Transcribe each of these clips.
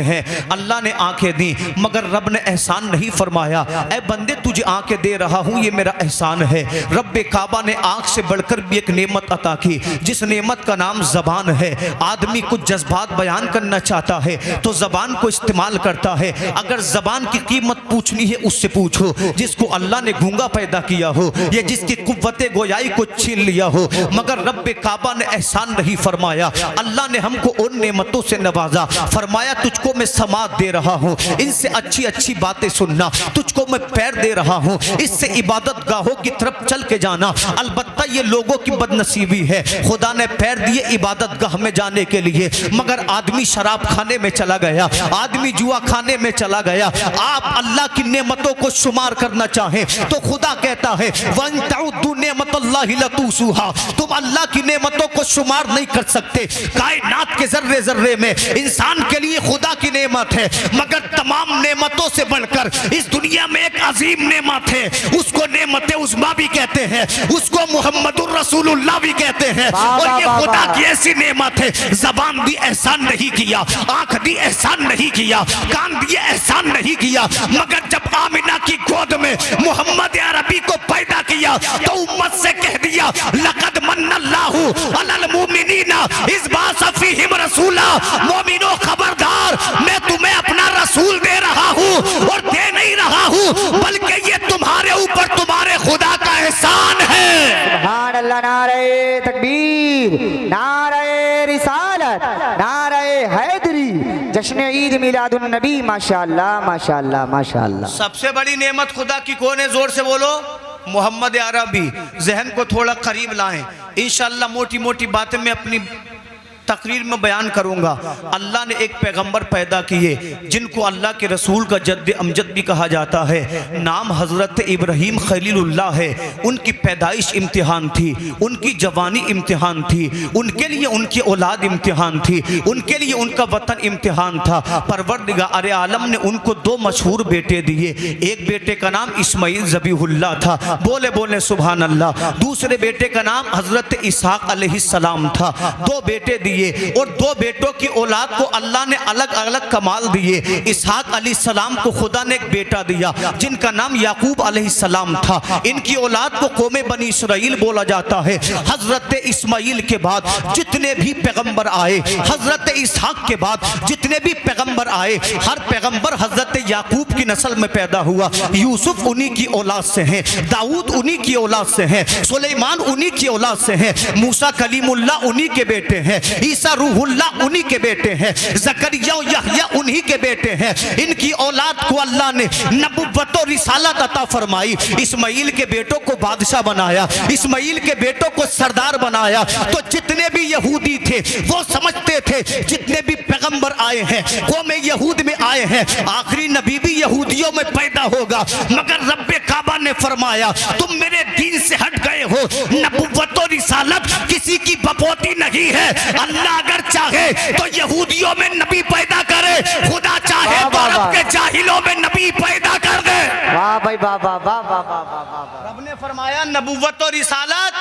हैं, अल्लाह ने आंखें दी मगर रब ने एहसान नहीं फरमाया। ऐ बंदे तुझे आंखें दे रहा हूँ ये मेरा एहसान है। रब्बे काबा ने आंख से बढ़कर भी एक नेमत अता की जिस नेमत का नाम ज़बान है। आदमी कुछ जज्बात बयान करना चाहता है तो ज़बान को इस्तेमाल करता है। अगर ज़बान की कीमत पूछनी है उससे पूछो जिसको अल्लाह ने गूंगा पैदा किया हो या जिसकी कुव्वते गोयाई को छीन लिया हो। मगर रब्बे काबा ने एहसान नहीं फरमाया। अल्लाह ने हमको उन नेमतों से नवाजा, फरमाया तुझको मैं समात दे रहा हूँ, इनसे अच्छी अच्छी बातें सुनना। तुझको मैं पैर दे रहा हूँ, इससे इबादत गाहों की तरफ चल के जाना। अलबत्ता ये लोगों की बदनसीबी है, खुदा ने पैर दिए इबादत गाह में जाने के लिए मगर आदमी शराब खाने में चला गया, आदमी जुआ खाने में चला गया। आप अल्लाह की नेमतों को शुमार करना चाहें तो खुदा कहता है वन तउद्दू नेमतल्लाहि लतुसूहा, तुम अल्लाह की नेमतों को शुमार नहीं कर सकते। कायनात के जर्रे जर्रे में इंसान के लिए खुदा की नेमत है मगर तमाम नेमतों से बढ़कर इस दुनिया में एक अजीम नेमत है, उसको नेमत उज़्मा भी कहते हैं, उसको मुहम्मदुर रसूलुल्लाह भी कहते हैं। और ये खुदा की ऐसी नेमत है, ज़बान दी एहसान नहीं किया, आंख दी एहसान नहीं किया, कान दिए एहसान नहीं किया मगर जब आमिना की गोद में मोहम्मद अरबी को पैदा किया तो उम्मत से कह दिया लक़द मन्नल्लाहु अलल मुमिनीना इज़ बअसा फ़ीहिम रसूला। मोमिनो खबरदार, मैं तुम्हें अपना रसूल दे रहा हूँ और दे नहीं रहा हूँ बल्कि ये तुम्हारे ऊपर तुम्हारे खुदा का एहसान है। सुभान अल्लाह, नारे तकबीर, नारे रिसालत, नारे हैदरी, जश्न ईद मिलादुन नबी। माशाअल्लाह माशाअल्लाह माशाअल्लाह। सबसे बड़ी नेमत खुदा की कौन है? जोर से बोलो। मोहम्मद अरबी। जहन को थोड़ा करीब लाएं, इंशाअल्लाह मोटी मोटी बातें मैं अपनी तकरीर में बयान करूंगा। अल्लाह ने एक पैगंबर पैदा किए जिनको अल्लाह के रसूल का जद्द अमजद भी कहा जाता है। नाम हज़रत इब्राहीम खलीलुल्लाह है। उनकी पैदाइश इम्तिहान थी, उनकी जवानी इम्तिहान थी, उनके लिए उनकी औलाद इम्तिहान थी, उनके लिए उनका वतन इम्तिहान था। परवरदिगार आलम ने उनको दो मशहूर बेटे दिए। एक बेटे का नाम इस्माइल ज़बीहुल्लाह था, बोले बोले सुभान अल्लाह। दूसरे बेटे का नाम हज़रत इसहाक अलैहिस्सलाम था। दो बेटे दिए और दो बेटों की औलाद को अल्लाह ने अलग अलग कमाल दिए। इसहाक अलैहिस्सलाम को खुदा ने एक बेटा दिया जिनका नाम याकूब अलैहिस्सलाम था। इनकी औलाद को कौमे बनी इसराइल बोला जाता है। हजरत इस्माइल के बाद जितने भी पैगंबर आए, हजरत इसहाक के बाद जितने भी पैगंबर आए, हर पैगंबर हजरत याकूब की नस्ल में पैदा हुआ। यूसुफ उन्हीं की औलाद से हैं, दाऊद उन्हीं की औलाद से हैं, सुलेमान उन्हीं की औलाद से हैं, मूसा कलीमुल्लाह उन्हीं के बेटे हैं, ईसा रूहुल्लाह उन्हीं के बेटे हैं, ज़करिया यहया उन्हीं के बेटे हैं। इनकी औलाद को अल्लाह ने नबुव्वत और रिसालत अता फरमाई। इस्माइल के बेटों को बादशाह बनाया, इस्माइल के बेटों को सरदार बनाया। तो जितने भी यहूदी थे वो समझते थे जितने भी पैगंबर आए हैं कौम यहूद में आए हैं, आखिरी नबी भी यहूदियों में पैदा होगा। मगर रब्बे काबा ने फरमाया तुम मेरे दीन से हट गए हो। नबुव्वत और रिसालत किसी की बपोती नहीं है। अल्लाह अगर चाहे तो यहूदियों में नबी पैदा करे, खुदा चाहे तो अरब के जाहिलों में नबी पैदा कर दे। वाह भाई वाह वाह वाह वाह वाह। रब ने फरमाया नबुव्वत और रिसालत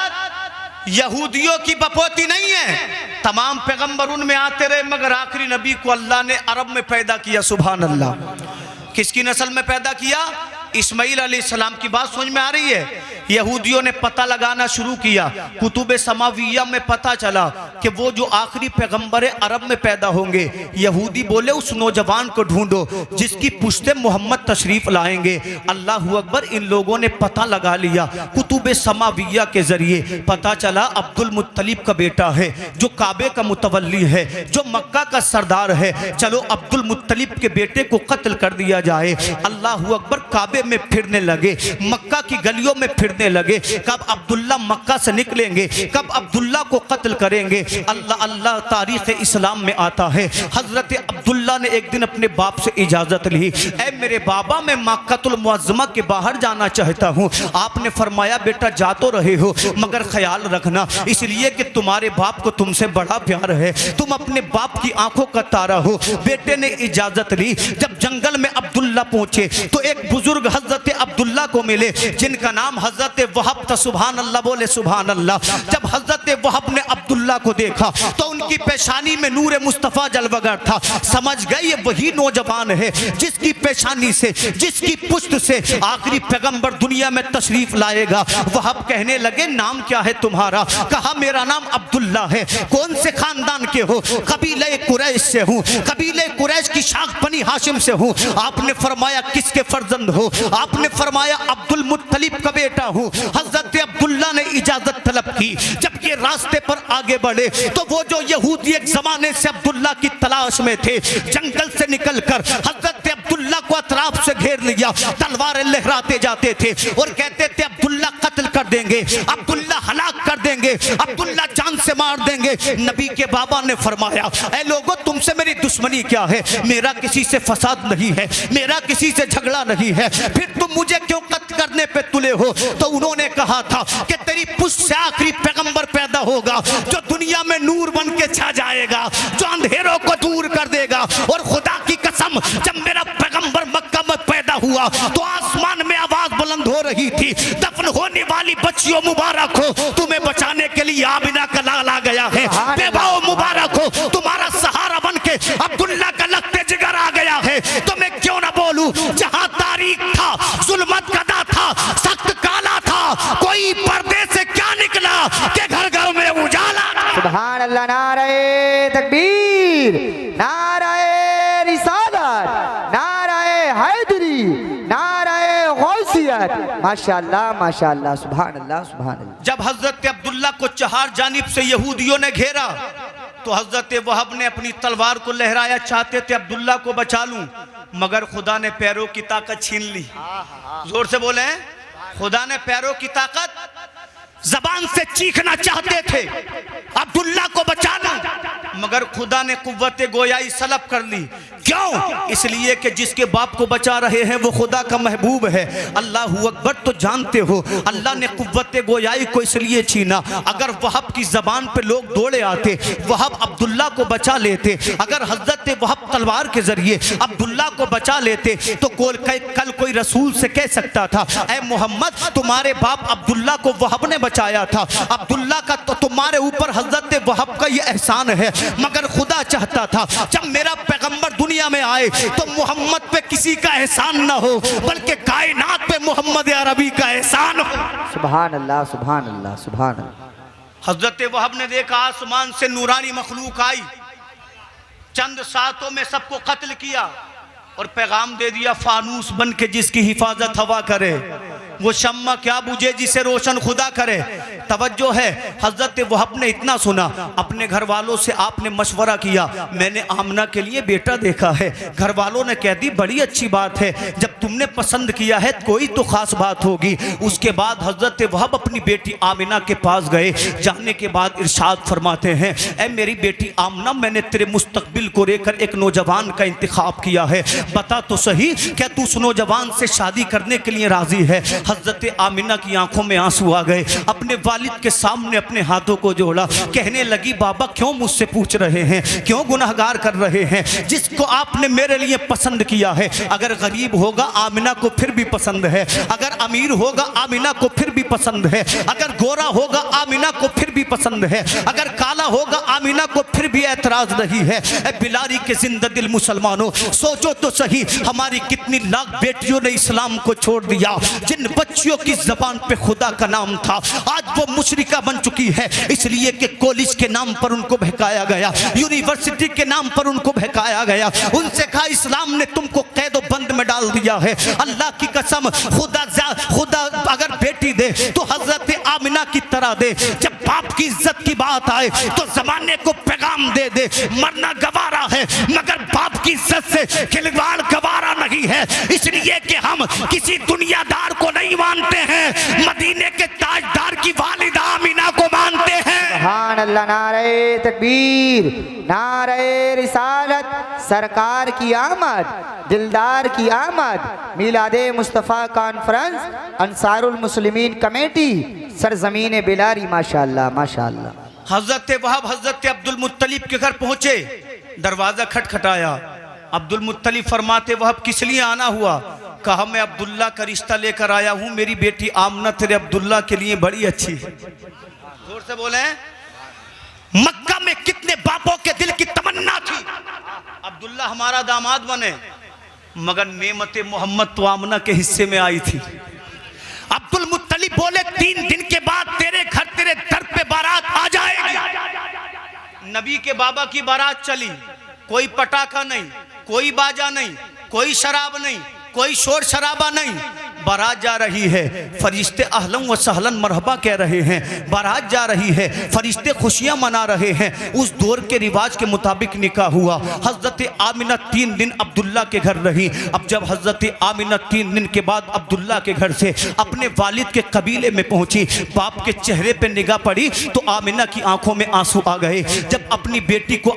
यहूदियों की बपोती नहीं है। तमाम पैगंबर उनमें आते रहे मगर आखिरी नबी को अल्लाह ने अरब में पैदा किया। सुभान अल्लाह। किसकी नस्ल में पैदा किया? इस्माइल अलैहिस्सलाम की बात समझ में आ रही है? यहूदियों ने पता लगाना शुरू किया, कुतुब समाविया में पता चला कि वो जो आखिरी पैगंबर अरब में पैदा होंगे। यहूदी बोले उस नौजवान को ढूंढो जिसकी पुश्ते मोहम्मद तशरीफ लाएंगे। अल्लाह अकबर। इन लोगों ने पता लगा लिया, कुतुब समाविया के जरिए पता चला अब्दुल मुत्तलिब का बेटा है जो काबे का मुतवल्ली है, जो मक्का का सरदार है। चलो अब्दुल मुत्तलिब के बेटे को कत्ल कर दिया जाए। अल्लाह अकबर। काबे में फिरने लगे, मक्का की गलियों में फिरने लगे, कब अब्दुल्ला मक्का से निकलेंगे, कब अब्दुल्ला को कत्ल करेंगे। अल्लाह अल्लाह। तारीख इस्लाम में आता है हजरत अब्दुल्ला ने एक दिन अपने बाप से इजाजत ली, ऐ मेरे बाबा मैं मक्कातुल मुअज़्ज़मा के बाहर जाना चाहता हूँ। आपने फरमाया बेटा जा तो रहे हो मगर ख्याल रखना इसलिए कि तुम्हारे बाप को तुमसे बड़ा प्यार है, तुम अपने बाप की आंखों का तारा हो। बेटे ने इजाजत ली। जब जंगल में अब्दुल्ला पहुंचे तो एक बुजुर्ग हजरत अब्दुल्ला को मिले जिनका नाम हजरत वहब था। सुभान अल्लाह, बोले सुभान अल्लाह। जब हजरत वहब ने अब्दुल्ला को देखा तो उनकी पेशानी में नूर मुस्तफ़ा जलवगर था। समझ गए ये वही नौजवान है जिसकी पेशानी से, जिसकी पुश्त से आखिरी पैगंबर दुनिया में तशरीफ लाएगा। वहब कहने लगे नाम क्या है तुम्हारा? कहा मेरा नाम अब्दुल्ला है। कौन से खानदान के हो? कबीले कुरैश से हूँ, कबीले कुरैश की शाख बनी हाशिम से हूँ। आपने फरमाया किसके फर्जंद हो? आपने फरमाया अब्दुल मुत्तलिब का बेटा हूँ। हजरत अब्दुल्ला ने इजाजत तलब की। जब ये रास्ते पर आगे बढ़े तो वो जो यहूदी एक जमाने से अब्दुल्ला की तलाश में थे, जंगल से निकलकर हजरत अब्दुल्ला को अतराफ से घेर लिया, तलवारें लहराते जाते थे और कहते थे अब्दुल्ला कत्ल कर देंगे, अब्दुल्ला हलाक कर देंगे, अब्दुल्ला जान से मार देंगे। नबी के बाबा ने फरमाया ऐ लोगों तुमसे मेरी दुश्मनी क्या है? मेरा किसी से फसाद नहीं है, मेरा किसी से झगड़ा नहीं है, फिर तुम मुझे क्यों कत्ल करने पे तुले हो? तो उन्होंने कहा था कि तेरी पुश्त से आखिरी पैगंबर पैदा होगा जो दुनिया में नूर बन के छा जाएगा, जो अंधेरों को दूर कर देगा। और खुदा की कसम जब मेरा पैगंबर मक्का में पैदा हुआ तो आसमान में आवाज बुलंद हो रही थी, दफन होने वाली बच्चियों मुबारक हो, तुम्हें बचाने के लिए आमिना का लाल आ गया है। बेवाओं मुबारक हो, तुम्हारा सहारा बन के अब्दुल्ला का लगते जिगर आ गया है। तो मैं क्यों ना बोलूं, जहां तारीख था, जुल्मत कदा था, सख्त काला था, कोई पर्दे से क्या निकला कि घर घर में उजाला। सुभान अल्लाह, नारे तकबीर, नारे रिसालत, नारे हैदरी, नारे गौसियत। माशाअल्लाह माशाअल्लाह, सुभान अल्लाह सुभान अल्लाह। जब हजरत अब्दुल्ला को चार जानिब से यहूदियों ने घेरा तो हजरत वहब ने अपनी तलवार को लहराया, चाहते थे अब्दुल्ला को बचा लूं, मगर खुदा ने पैरों की ताकत छीन ली। जोर से बोले, खुदा ने पैरों की ताकत, जबान से चीखना चाहते थे अब्दुल्ला को बचा लूं, मगर खुदा ने कुव्वत गोयाई सलब कर ली। क्यों? इसलिए कि जिसके बाप को बचा रहे हैं वो खुदा का महबूब है। अल्लाहू अकबर। तो जानते हो अल्लाह ने कुव्वत गोयाई को इसलिए छीना, अगर वहब की जबान पे लोग दौड़े आते, वहब अब्दुल्ला को बचा लेते, अगर हजरत वहब तलवार के जरिए अब्दुल्ला को बचा लेते तो कल कोई रसूल से कह सकता था ऐ मोहम्मद तुम्हारे बाप अब्दुल्ला को वहब ने बचाया था, अब्दुल्ला का तो तुम्हारे ऊपर हजरत वहब का ये एहसान है। मगर खुदा चाहता था जब मेरा पैगंबर दुनिया में आए तो मोहम्मद पे किसी का एहसान ना हो, बल्कि कायनात पे मोहम्मद अरबी का एहसान हो। सुभान अल्लाह सुभान अल्लाह सुभान अल्लाह। हजरत वहब ने देखा आसमान से नूरानी मखलूक आई, चंद सातों में सबको कत्ल किया और पैगाम दे दिया फानूस बन के जिसकी हिफाजत हवा करे, वो शम्मा क्या बुझे जिसे रोशन खुदा करे। तवज्जो है, हजरत वहब ने इतना सुना, अपने घर वालों से आपने मशवरा किया, मैंने आमना के लिए बेटा देखा है। घर वालों ने कह दी बड़ी अच्छी बात है, जब तुमने पसंद किया है कोई तो खास बात होगी। उसके बाद हजरत वहब अपनी बेटी आमिना के पास गए, जाने के बाद इरशाद फरमाते हैं ऐ मेरी बेटी आमना, मैंने तेरे मुस्तकबिल को लेकर एक नौजवान का इंतखाब किया है, बता तो सही क्या तू उस नौजवान से शादी करने के लिए राजी है? हजरत आमिना की आंखों में आंसू आ गए, अपने वालिद के सामने अपने हाथों को जोड़ा, कहने लगी बाबा क्यों मुझसे पूछ रहे हैं, क्यों गुनाहगार कर रहे हैं? जिसको आपने मेरे लिए पसंद किया है, अगर गरीब होगा आमिना को फिर भी पसंद है, अगर अमीर होगा आमिना को फिर भी पसंद है, अगर गोरा होगा आमिना को फिर भी पसंद है, अगर काला होगा आमिना को फिर भी एतराज नहीं है। बिलारी के जिंदा दिल मुसलमानों, सोचो तो सही हमारी कितनी लाख बेटियों ने इस्लाम को छोड़ दिया, जिन बच्चियों की जबान पे खुदा का नाम था आज वो मुशरिका बन चुकी है, इसलिए कि कॉलेज के नाम पर उनको बहकाया गया, यूनिवर्सिटी के नाम पर उनको बहकाया गया, उनसे कहा इस्लाम ने तुमको कैदो बंद में डाल दिया है। अल्लाह की कसम खुदा अगर बेटी दे तो हजरत आमिना की तरह दे, जब बाप की इज्जत की बात आए तो जमाने को पैगाम दे दे, मरना गवारा है मगर बाप की इज्जत से खिलवाड़ गवारा नहीं है, इसलिए कि हम किसी दुनियादार को नहीं मानते हैं, मदीने के ताजदार की वालिदा आमिना को मानते हैं। सुभान अल्लाह, नारे तकबीर, नारे रिसालत, सरकार की आमद, दिलदार की आमद, मिलादे मुस्तफ़ा कॉन्फ्रेंस, अंसारुल मुस्लिमीन कमेटी, सरजमीन बिलारी। माशाअल्लाह माशाअल्लाह। हजरत वहब हजरत अब्दुल मुत्तलिब के घर पहुंचे, दरवाजा खटखटाया, अब्दुल मुत्तलिब फरमाते वह किस लिए आना हुआ? कहा मैं अब्दुल्ला का रिश्ता लेकर आया हूँ, मेरी बेटी आमना तेरे अब्दुल्ला के लिए बड़ी अच्छी है। जोर से बोले। मक्का में कितने बापों के दिल की तमन्ना थी अब्दुल्ला हमारा दामाद बने, मगर नेमते मोहम्मद तो आमना के हिस्से में आई थी। अब्दुल मुत्तलिब बोले 3 दिन के बाद तेरे घर तेरे दर पे बारात आ जाएगी। नबी के बाबा की बारात चली, कोई पटाखा नहीं, कोई बाजा नहीं, कोई शराब नहीं, कोई शोर शराबा नहीं, बारात जा रही है, फरिश्ते अहलन व सहलन मरहबा कह रहे हैं, बारात जा रही है, फरिश्ते खुशियां मना रहे हैं। उस दौर के रिवाज के मुताबिक निकाह हुआ। हजरत आमिना 3 दिन अब्दुल्ला के घर रही। अब जब हजरत आमिना 3 दिन के बाद अब्दुल्ला के घर से अपने वालिद के कबीले में पहुंची, बाप के चेहरे पे निगाह पड़ी तो आमिना की आंखों में आंसू आ गए। जब अपनी बेटी को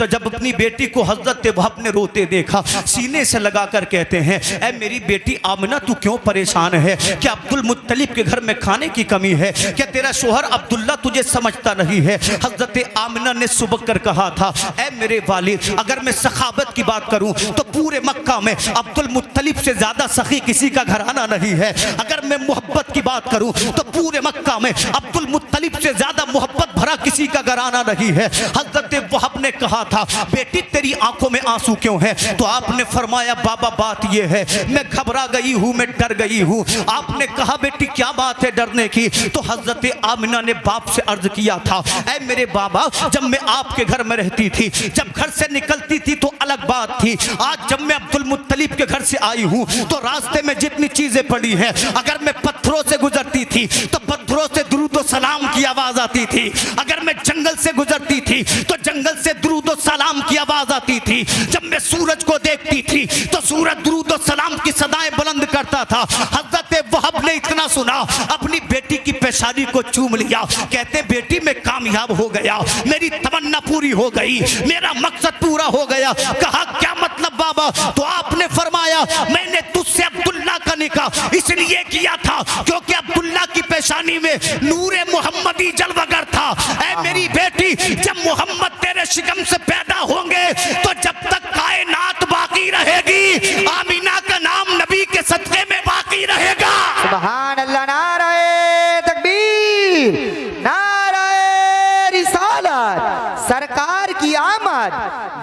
जब अपनी बेटी को हजरत वहब ने रोते देखा, सीने से लगाकर कहते हैं, ऐ मेरी बेटी आमिना तू क्यों परेशान है? क्या अब्दुल मुत्तलिब के घर में खाने की कमी है? क्या तेरा शोहर अब्दुल्ला तुझे समझता नहीं है? हजरत आमिना ने सुबह कर कहा था, ऐ मेरे वालिद, अगर मैं सखावत की बात करूं तो पूरे मक्का में अब्दुल मुत्तलिब से ज्यादा सखी किसी का घराना नहीं है। अगर मैं मोहब्बत की बात करूं तो पूरे मक्का में अब्दुल मुत्तलिब से ज्यादा मोहब्बत भरा किसी का घराना नहीं है। हजरत वहब ने कहा था, बेटी तेरी आंखों में आंसू क्यों है? तो आपने फरमाया, बाबा बात यह है, मैं घबरा गई हूं, मैं डर गई हूं। आपने कहा, बेटी क्या बात है डरने की? तो हजरत आमिना ने बाप से अर्ज किया था, ऐ मेरे बाबा, जब मैं आपके घर में रहती थी, जब घर से निकलती थी तो अलग बात थी, आज जब मैं अब्दुल मुत्तलिब के घर से आई हूं तो रास्ते में जितनी चीजें पड़ी हैं, अगर मैं पत्थरों से गुजरती थी तो पत्थरों से दुरूद सलाम की आवाज आती थी, अगर मैं जंगल से गुजरती थी तो जंगल से दुरूद सलाम की आवाज आती थी, जब मैं सूरज को देखती थी तो सूरज दुरूद सलाम की सदाएं बुलंद करता था। हजरत वहब ने इतना सुना, अपनी बेटी की पेशानी को चूम लिया, कहते बेटी मैं कामयाब हो गया, मेरी तमन्ना पूरी हो गई, मेरा मकसद पूरा हो गया। कहा क्या मतलब बाबा? तो आपने फरमाया, मैंने तुझसे अब्दुल्ला का निकाह इसलिए किया था क्योंकि अब्दुल्ला की पेशानी में नूरे मोहम्मदी जलवागर था। ऐ मेरी बेटी, जब मोहम्मद तेरे शिकम से पैदा होंगे तो जब तक कायनात बाकी रहेगी, आमीना का नाम नबी के सदके में बाकी रहेगा। सुभान अल्लाह, नारे तकबीर, नारे रिसालत, सरकार की आमद,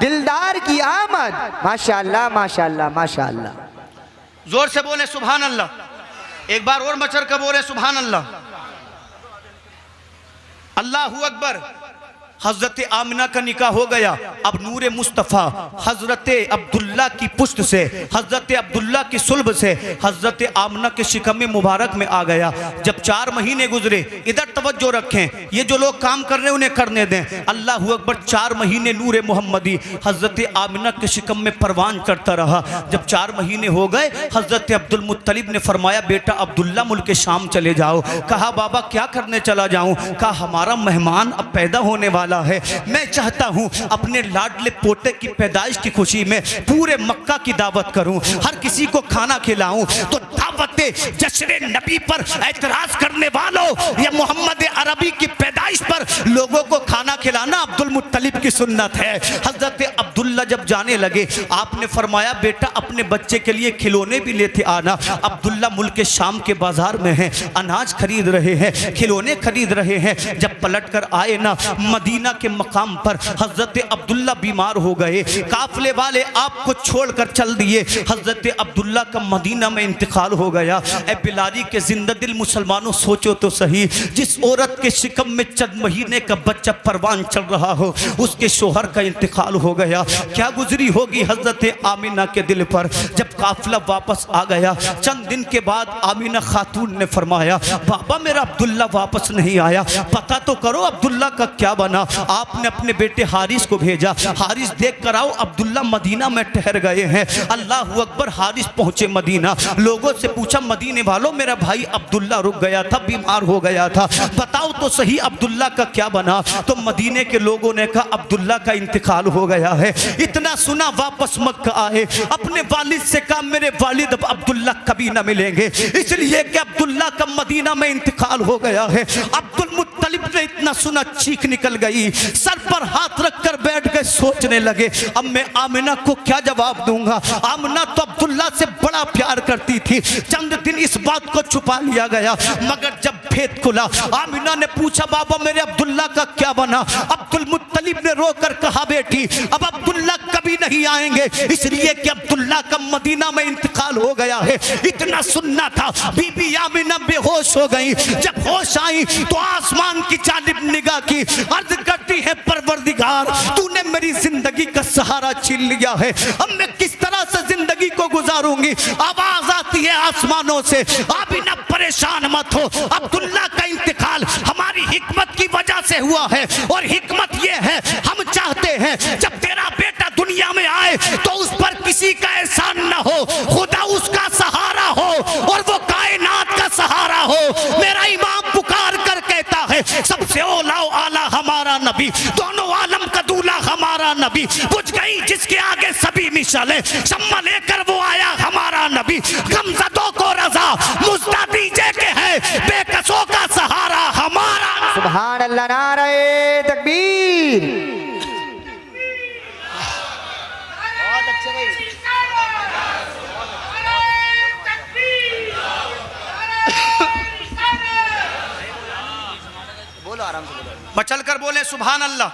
दिलदार की आमद, माशाअल्लाह माशाअल्लाह माशाअल्लाह। जोर से बोले सुभान अल्लाह। एक बार और मचर कर बोले सुभान अल्लाह। अल्लाहू अकबर। हजरत आमिना का निकाह हो गया। अब नूरे मुस्तफ़ा हजरत अब्दुल्ला की पुश्त से, हजरत अब्दुल्ला की सुल्ब से हजरत आमिना के शिकम मुबारक में आ गया। जब 4 महीने गुजरे, इधर तवज्जो रखें, ये जो लोग काम कर रहे हैं उन्हें करने दें। अल्लाह अकबर। 4 महीने नूरे मोहम्मदी हजरत आमिना के शिकम में परवान करता रहा। जब 4 महीने हो गए, हजरत अब्दुल मुत्तलिब ने फरमाया, बेटा अब्दुल्ला मुल्क शाम चले जाओ। कहा बाबा क्या करने चला जाऊं? कहा हमारा मेहमान अब पैदा होने वाला है, मैं चाहता हूं अपने लाडले पोते की पैदाइश की खुशी में पूरे मक्का की दावत करूं, हर किसी को खाना खिलाऊं। तो दावते जश्न नबी पर एतराज करने वालों, या मोहम्मद अरबी की पैदाइश पर लोगों को खाना खिलाना अब्दुल मुत्तलिब की सुन्नत है। हजरत अब्दुल्ला जब जाने लगे, आपने फरमाया, बेटा अपने बच्चे के लिए खिलौने भी लेते आना। अब्दुल्ला मुल्क शाम के बाजार में हैं, अनाज खरीद रहे हैं, खिलौने खरीद रहे हैं। जब पलट कर आए ना मदीना के मकाम पर, हजरत अब्दुल्ला बीमार हो गए। काफले वाले आपको छोड़कर चल दिए। हजरत अब्दुल्ला का मदीना में इंतकाल हो गया। ए बिलारी के जिंदा दिल मुसलमानों, सोचो तो सही, जिस औरत के शिकम में चंद महीने का बच्चा परवान चल रहा हो, उसके शोहर का इंतकाल हो गया। क्या गुजरी होगी हजरत आमिना के दिल पर। जब काफिला वापस आ गया, चंद दिन के बाद आमिना खातून ने फरमाया, बाबा मेरा अब्दुल्ला वापस नहीं आया, पता तो करो अब्दुल्ला का क्या बना। आपने अपने बेटे हारिस को भेजा, हारिस देख कर आओ अब्दुल्ला मदीना में ठहर गए हैं। अल्लाह अकबर। हारिस पहुंचे मदीना, लोगों से पूछा, मदीने वालों मेरा भाई अब्दुल्ला रुक गया था, बीमार हो गया था, बताओ तो सही अब्दुल्ला का क्या बना। तो मदीने के लोगों ने कहा अब्दुल्ला का इंतकाल हो गया है। इतना सुना वापस मक्का आए, अपने वालिद से कहा मेरे वालिद अब अब्दुल्ला कभी ना मिलेंगे, इसलिए कि अब्दुल्ला का मदीना में इंतकाल हो गया है। अब्दुल मुत्तलिब ने इतना सुना, चीख निकल गई। गई, सर पर हाथ रखकर बैठ गए, सोचने लगे अब मैं आमिना को क्या जवाब दूंगा। आमिना तो अब्दुल्ला से बड़ा प्यार करती थी, चंद दिन इस बात को छुपा लिया गया, मगर जब भेद खुला आमिना ने पूछा बाबा मेरे अब्दुल्ला का क्या बना। अब्दुल मुत्तलिब ने रोकर कहा बेटी अब अब्दुल्ला कभी नहीं आएंगे, इसलिए कि अब्दुल्ला का मदीना में इंतकाल हो गया है। इतना सुनना था, बीबी आमिना बेहोश हो गई। जब होश आई तो आसमान की जानिब निगाह की, अर्ज करती है परवरदिगार तूने मेरी जिंदगी का सहारा छीन लिया है, अब मैं किस तरह से जिंदगी को गुजारूंगी। आवाज आती है आसमानों से आमिना परेशान मत हो, अब्दुल्ला का इंतकाल हमारी हिकमत की वजह से हुआ है, और हिकमत ये है हम चाहते हैं जब तेरा बेटा दुनिया में आए तो उस पर किसी का एहसान न हो, खुदा उसका सहारा हो और वो कायनात का सहारा हो। मेरा इमाम पुकार कर कहता है सबसे औलाओ आला हमारा नबी, दोनों आलम का दूल्हा हमारा नबी, बुझ गई जिसके आगे सभी मिसालें, शम्मा लेकर वो आया हमारा नबी, गमज़दों को रजा मुझदा दीजे के है बेकसों का सहारा हमारा। सुभान अल्लाह, नारे तकबीर। बोलो आराम से बोलो, मचल कर बोले सुभान अल्लाह।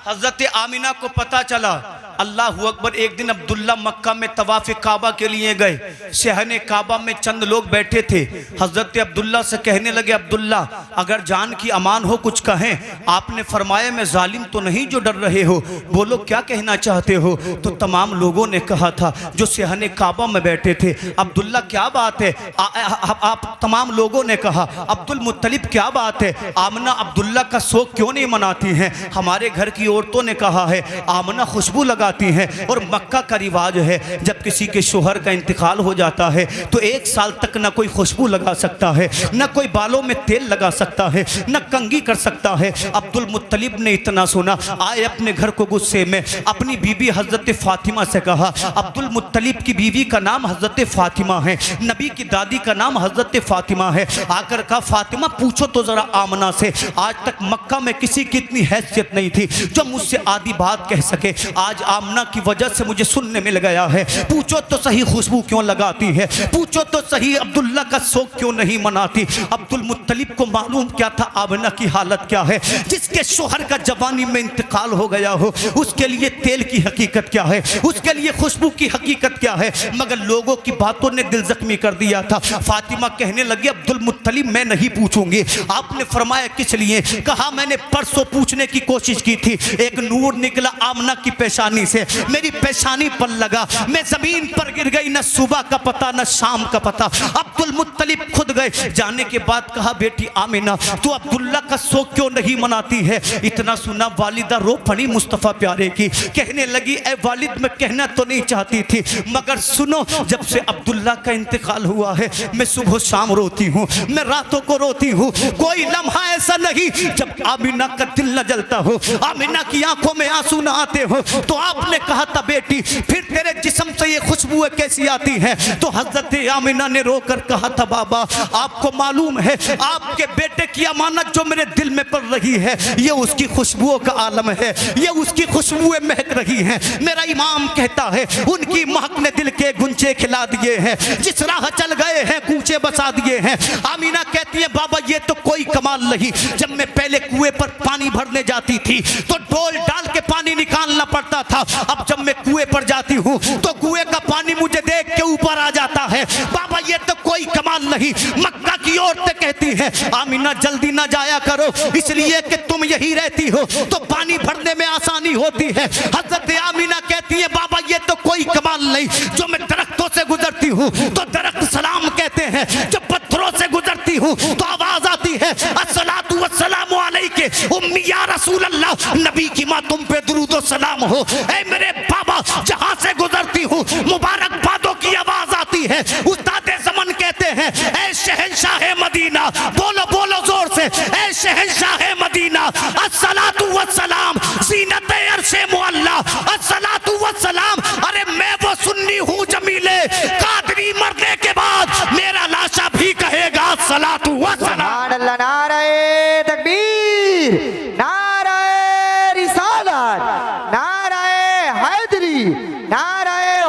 हजरत आमिना को पता चला, अल्लाह अकबर। एक दिन अब्दुल्ला मक्का में तवाफ़ काबा के लिए गए, शहने काबा में चंद लोग बैठे थे। हजरत अब्दुल्ला से कहने लगे अब्दुल्ला अगर जान की अमान हो कुछ कहें। आपने फरमाया मैं जालिम तो नहीं जो डर रहे हो, बोलो क्या कहना चाहते हो। तो तमाम लोगों ने कहा था जो शहने काबा में बैठे थे, अब्दुल्ला क्या बात है। आप तमाम लोगों ने कहा अब्दुल मुत्तलिब क्या बात है, आमना अब्दुल्ला का शौक क्यों नहीं मनाती हैं। हमारे घर की औरतों ने कहा है आमना खुशबू लगाती हैं, और मक्का का रिवाज है जब किसी के शोहर का इंतकाल हो जाता है तो 1 साल तक न कोई खुशबू लगा सकता है, न कोई बालों में तेल लगा सकता है, न कंघी कर सकता है। अब्दुल मुत्तलिब ने इतना सुना, आए अपने घर को गुस्से में, अपनी बीबी हजरत फातिमा से कहा। अब्दुल मुत्तलिब की बीवी का नाम हजरत फातिमा है, नबी की दादी का नाम हजरत फातिमा है। आकर कहा फातिमा पूछो तो जरा आमना से, आज तक मक्का में किसी की इतनी हैसियत नहीं थी जो मुझसे आधी बात कह सके, आज आमना की वजह से मुझे सुनने मिल गया है। पूछो तो सही खुशबू क्यों लगाती है, पूछो तो सही अब्दुल्ला का शौक क्यों नहीं मनाती। अब्दुल मुत्तलिब को मालूम क्या था आमना की हालत क्या है। जिसके शोहर का जवानी में इंतकाल हो गया हो उसके लिए तेल की हकीकत क्या है, उसके लिए खुशबू की हकीकत क्या है। मगर लोगों की बातों ने दिल जख्मी कर दिया था। फातिमा कहने लगी अब्दुल मुत्तलिब मैं नहीं पूछूंगी। आपने फरमाया किस लिए, कहा मैंने परसों पूछने की कोशिश की थी, एक नूर निकला आमना की पेशानी से, मेरी पेशानी पर लगा, मैं जमीन पर गिर गई, न सुबह का पता न शाम का पता। अब्दुल मुत्तलिब खुद गए, जाने के बाद कहा बेटी आमिना तू अब्दुल्ला का शौक क्यों नहीं मनाती है। इतना सुना वालिदा रो पड़ी मुस्तफ़ा प्यारे की, कहने लगी ए वालिद मैं कहना तो नहीं चाहती थी मगर सुनो जब से अब्दुल्ला का इंतकाल हुआ है मैं सुबह शाम रोती हूँ, मैं रातों को रोती हूँ, कोई लम्हा ऐसा नहीं जब आमिना का दिल न जलता हो, आमिना की आंखों में आंसू न आते हो। तो आपने कहा था बेटी फिर तेरे जिस्म से ये खुशबुएं कैसी आती हैं। तो हजरत आमिना ने रोकर कहा था बाबा आपको मालूम है आपके बेटे की अमानत जो मेरे दिल में पड़ रही है ये उसकी खुशबुओं का आलम है, ये उसकी खुशबुएं महक रही हैं। मेरा इमाम कहता है उनकी महक ने दिल के गुंचे खिला दिए हैं, जिस राह चल गए हैं कूचे बसा दिए हैं। आमिना कहती है बाबा ये तो कोई कमाल नहीं, जब मैं पहले कुएं पर पानी भरने जाती थी तो डोल डाल के पानी निकालना पड़ता था, अब जब मैं कुएं पर जाती हूँ तो कुएं का पानी मुझे देख के ऊपर आ जाता है। बाबा ये तो कोई कमाल नहीं। मक्का की औरतें कहती हैं आमिना जल्दी ना जाया करो इसलिए कि तुम यही रहती हो तो पानी भरने में आसानी होती है। हजरत आमिना कहती है बाबा ये तो कोई कमाल नहीं, जो मैं दरख्तों से गुजरती हूँ तो दरख्त सलाम कहते हैं, जब पत्थरों से गुजरती हूँ तो आवाज आती है अस्सलातु वस्सलामु अलैके उम्मी या रसूल अल्लाह, नबी की माँ तुम पे दुरूद व सलाम हो। ऐ मेरे बाबा जहाँ से गुजरती हूँ मुबारकबादों की आवाज आती है। उस्ताद ज़मान कहते हैं ऐ शहंशाह मदीना, बोलो बोलो जोर से ऐ शहंशाह मदीना, अस्सलातु वस्सलाम ज़ीनत अर्शे मुअल्ला, अस्सलातु वस्सलाम। अरे मैं वो सुन्नी हूँ जमीले कादरी मरने के बाद मेरा लाशा भी कहेगा अस्सलातु वस्सलाम। सुभान अल्लाह, नारे तकबीर, नारे